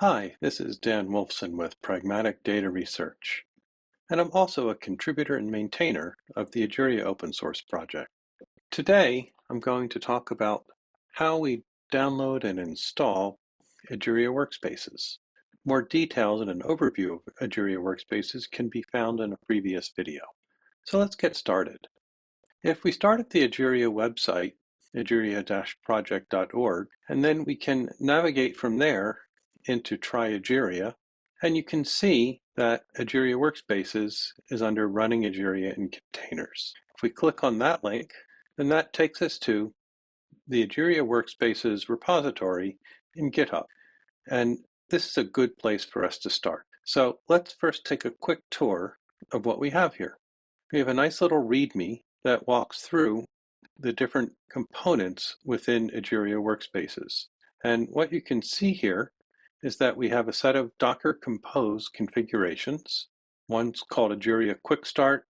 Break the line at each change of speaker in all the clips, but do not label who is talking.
Hi, this is Dan Wolfson with Pragmatic Data Research, and I'm also a contributor and maintainer of the Egeria open source project. Today, I'm going to talk about how we download and install Egeria Workspaces. More details and an overview of Egeria Workspaces can be found in a previous video. So let's get started. If we start at the Egeria website, egeria-project.org, and then we can navigate from there into Try Egeria, and you can see that Egeria Workspaces is under Running Egeria in Containers. If we click on that link, then that takes us to the Egeria Workspaces repository in GitHub. And this is a good place for us to start. So let's first take a quick tour of what we have here. We have a nice little README that walks through the different components within Egeria Workspaces. And what you can see here is that we have a set of Docker Compose configurations. One's called Egeria Quick Start,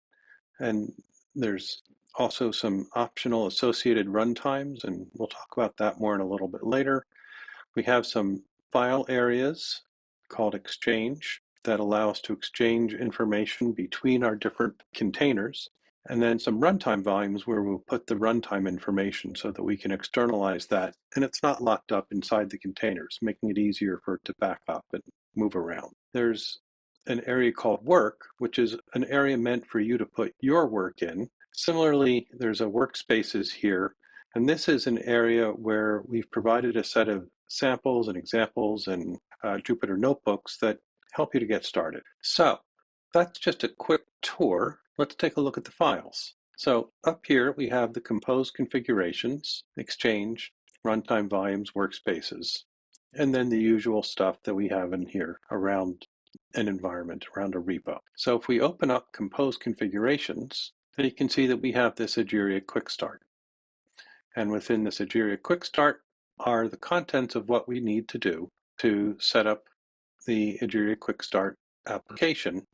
and there's also some optional associated runtimes, and we'll talk about that more in a little bit later. We have some file areas called Exchange that allow us to exchange information between our different containers, and then some runtime volumes where we'll put the runtime information so that we can externalize that, and it's not locked up inside the containers, making it easier for it to back up and move around. There's an area called Work, which is an area meant for you to put your work in. Similarly, there's a Workspaces here, and this is an area where we've provided a set of samples and examples and Jupyter notebooks that help you to get started. So that's just a quick tour. Let's take a look at the files. So up here we have the Compose configurations, Exchange, runtime volumes, workspaces, and then the usual stuff that we have in here around an environment, around a repo. So if we open up Compose configurations, then you can see that we have this Egeria Quick Start. And within this Egeria Quick Start are the contents of what we need to do to set up the Egeria Quick Start application,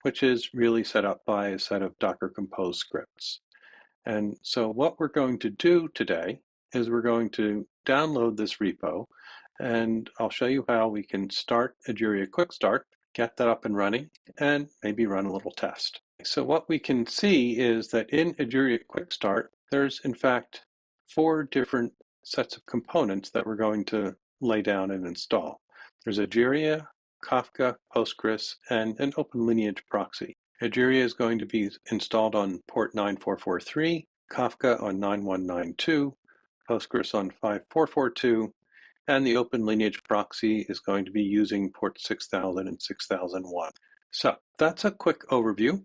which is really set up by a set of Docker Compose scripts. And so what we're going to do today is we're going to download this repo, and I'll show you how we can start Egeria Quick Start, get that up and running, and maybe run a little test. So what we can see is that in Egeria Quick Start, there's in fact 4 different sets of components that we're going to lay down and install. There's Egeria, Kafka, Postgres, and an open lineage proxy. Egeria is going to be installed on port 9443, Kafka on 9192, Postgres on 5442, and the open lineage proxy is going to be using port 6000 and 6001. So that's a quick overview,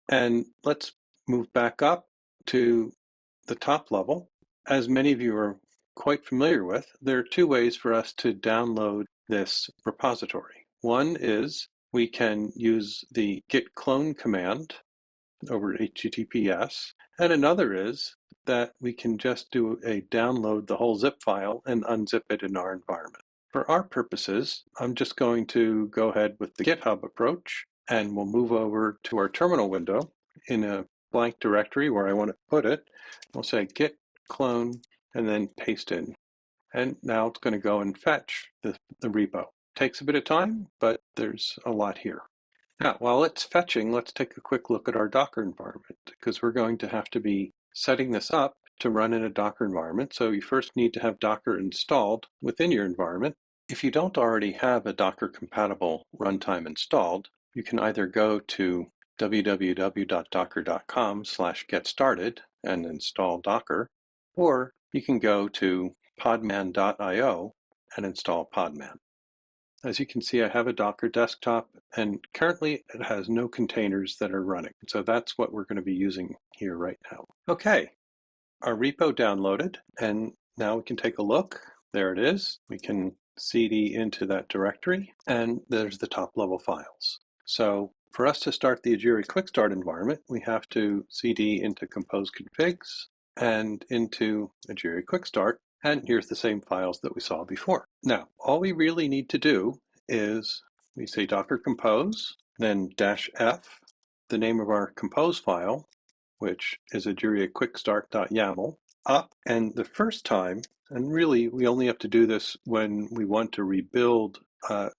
and let's move back up to the top level. As many of you are quite familiar with, there are 2 ways for us to download this repository. One is we can use the git clone command over HTTPS, and another is that we can just do a download the whole zip file and unzip it in our environment. For our purposes, I'm just going to go ahead with the GitHub approach, and we'll move over to our terminal window in a blank directory where I want to put it. We'll say git clone and then paste in. And now it's going to go and fetch the repo. Takes a bit of time, but there's a lot here. Now, while it's fetching, let's take a quick look at our Docker environment, because we're going to have to be setting this up to run in a Docker environment. So you first need to have Docker installed within your environment. If you don't already have a Docker compatible runtime installed, you can either go to www.docker.com/getstarted and install Docker, or you can go to podman.io and install Podman. As you can see, I have a Docker desktop, and currently it has no containers that are running. So that's what we're going to be using here right now. Okay, our repo downloaded, and now we can take a look. There it is. We can cd into that directory, and there's the top level files. So for us to start the Egeria Quick Start environment, we have to cd into compose configs and into Egeria Quick Start, and here's the same files that we saw before. Now, all we really need to do is we say docker compose, then -f, the name of our compose file, which is Egeria quickstart.yaml, up, and the first time, and really we only have to do this when we want to rebuild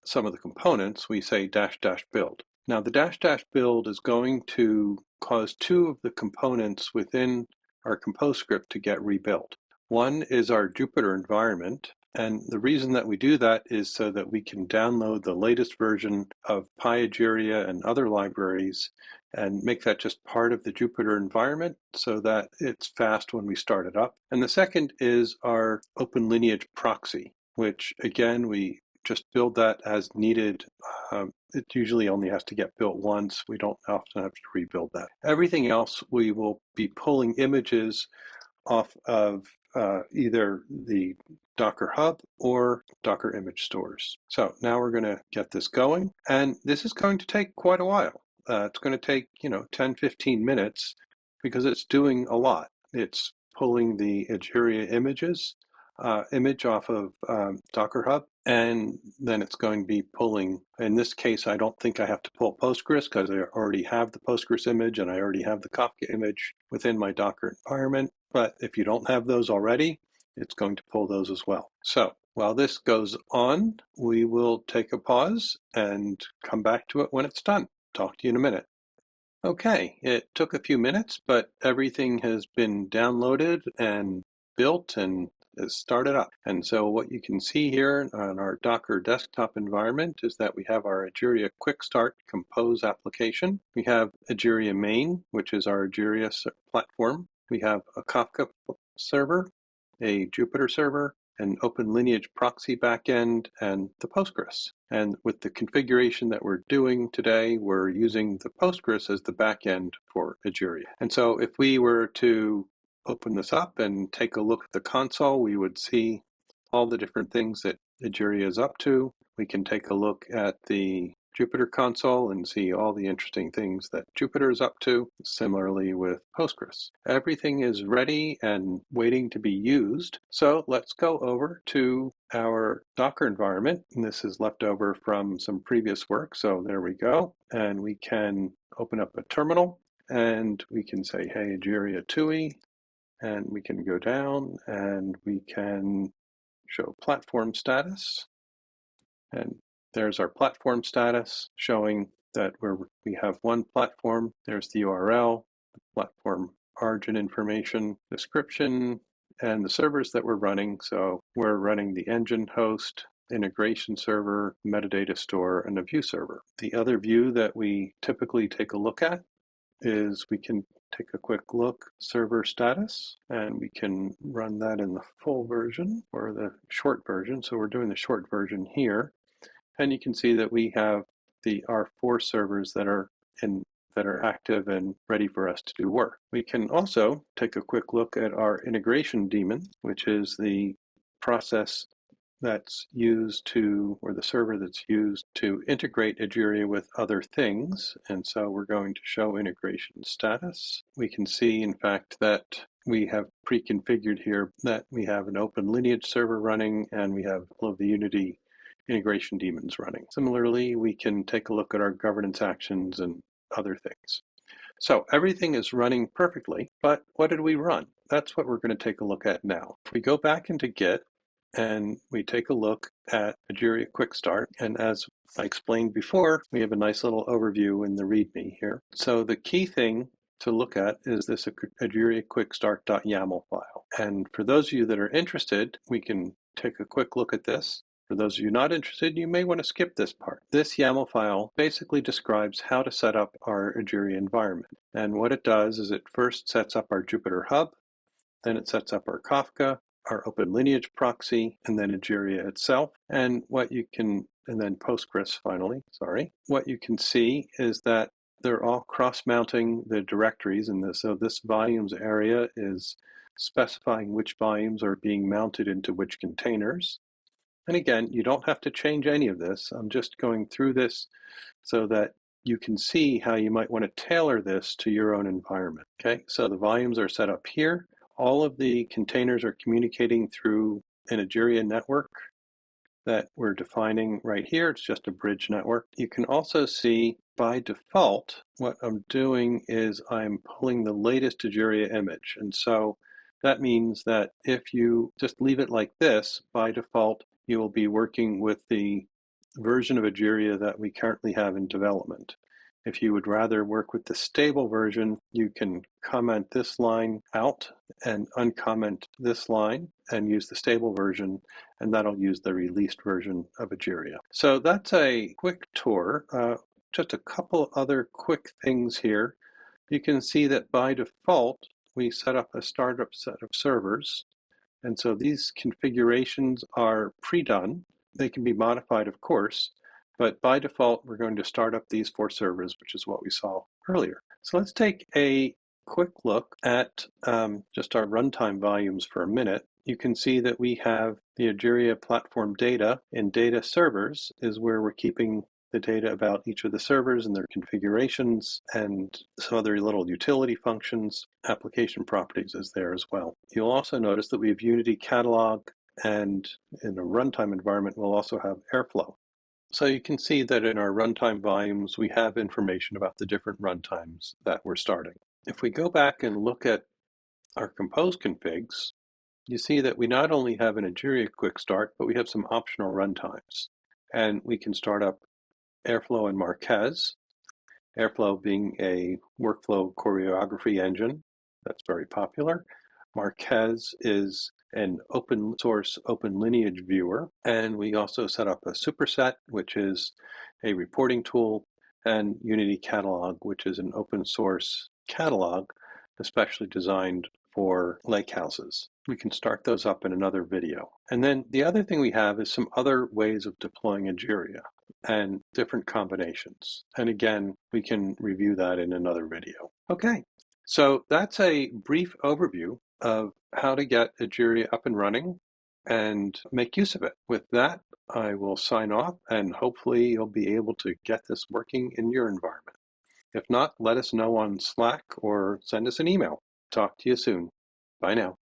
some of the components, we say dash dash build. Now the dash dash build is going to cause two of the components within our compose script to get rebuilt. One is our Jupyter environment, and the reason that we do that is so that we can download the latest version of Egeria and other libraries and make that just part of the Jupyter environment so that it's fast when we start it up. And the second is our Open Lineage proxy, which again, we just build that as needed. It usually only has to get built once. We don't often have to rebuild that. Everything else, we will be pulling images off of either the Docker Hub or Docker image stores. So now we're going to get this going, and this is going to take quite a while. It's going to take 10-15 minutes because it's doing a lot. It's pulling the Egeria image off of Docker Hub, and then it's going to be pulling, in this case, I don't think I have to pull Postgres because I already have the Postgres image and I already have the Kafka image within my Docker environment. But if you don't have those already, it's going to pull those as well. So while this goes on, we will take a pause and come back to it when it's done. Talk to you in a minute. Okay, it took a few minutes, but everything has been downloaded and built and is started up. And so what you can see here on our Docker desktop environment is that we have our Egeria Quick Start Compose application. We have Egeria Main, which is our Egeria platform. We have a Kafka server, a Jupyter server, an Open Lineage proxy backend, and the Postgres. And with the configuration that we're doing today, we're using the Postgres as the backend for Egeria. And so if we were to open this up and take a look at the console, we would see all the different things that Egeria is up to. We can take a look at the Jupyter console and see all the interesting things that Jupyter is up to, similarly with Postgres. Everything is ready and waiting to be used. So let's go over to our Docker environment. And this is left over from some previous work. So there we go. And we can open up a terminal and we can say, hey, Egeria TUI, and we can go down and we can show platform status. And there's our platform status showing that we have one platform. There's the URL, the platform origin information, description, and the servers that we're running. So we're running the engine host, integration server, metadata store, and a view server. The other view that we typically take a look at is we can take a quick look, server status, and we can run that in the full version or the short version. So we're doing the short version here. And you can see that we have our 4 servers that are active and ready for us to do work. We can also take a quick look at our integration daemon, which is the process that's used to, or the server that's used to integrate Egeria with other things. And so we're going to show integration status. We can see, in fact, that we have pre-configured here that we have an Open Lineage server running and we have all of the Unity integration daemons running. Similarly, we can take a look at our governance actions and other things. So everything is running perfectly, but what did we run? That's what we're going to take a look at now. If we go back into Git and we take a look at Egeria Quick Start, and as I explained before, we have a nice little overview in the README here. So the key thing to look at is this Egeria quickstart.yaml file. And for those of you that are interested, we can take a quick look at this. For those of you not interested, you may want to skip this part. This YAML file basically describes how to set up our Egeria environment. And what it does is it first sets up our Jupyter Hub, then it sets up our Kafka, our Open Lineage proxy, and then Egeria itself. And then Postgres finally, sorry. What you can see is that they're all cross-mounting the directories in this. So this volumes area is specifying which volumes are being mounted into which containers. And again, you don't have to change any of this. I'm just going through this so that you can see how you might want to tailor this to your own environment. Okay, so the volumes are set up here. All of the containers are communicating through an Egeria network that we're defining right here. It's just a bridge network. You can also see by default, what I'm doing is I'm pulling the latest Egeria image. And so that means that if you just leave it like this, by default, you will be working with the version of Egeria that we currently have in development. If you would rather work with the stable version, you can comment this line out and uncomment this line and use the stable version, and that'll use the released version of Egeria. So that's a quick tour. Just a couple other quick things here. You can see that by default, we set up a startup set of servers. And so these configurations are pre-done. They can be modified, of course, but by default, we're going to start up these 4 servers, which is what we saw earlier. So let's take a quick look at just our runtime volumes for a minute. You can see that we have the Egeria platform data in data servers is where we're keeping the data about each of the servers and their configurations, and some other little utility functions. Application properties is there as well. You'll also notice that we have Unity catalog, and in a runtime environment, we'll also have Airflow. So you can see that in our runtime volumes, we have information about the different runtimes that we're starting. If we go back and look at our compose configs, you see that we not only have an Egeria quick start, but we have some optional runtimes. And we can start up Airflow and Marquez. Airflow being a workflow choreography engine that's very popular. Marquez is an open source, open lineage viewer. And we also set up a superset, which is a reporting tool, and Unity Catalog, which is an open source catalog, especially designed for lake houses. We can start those up in another video. And then the other thing we have is some other ways of deploying Egeria and different combinations. And again, we can review that in another video. Okay, so that's a brief overview of how to get Egeria up and running and make use of it. With that, I will sign off, and hopefully you'll be able to get this working in your environment. If not, let us know on Slack or send us an email. Talk to you soon. Bye now.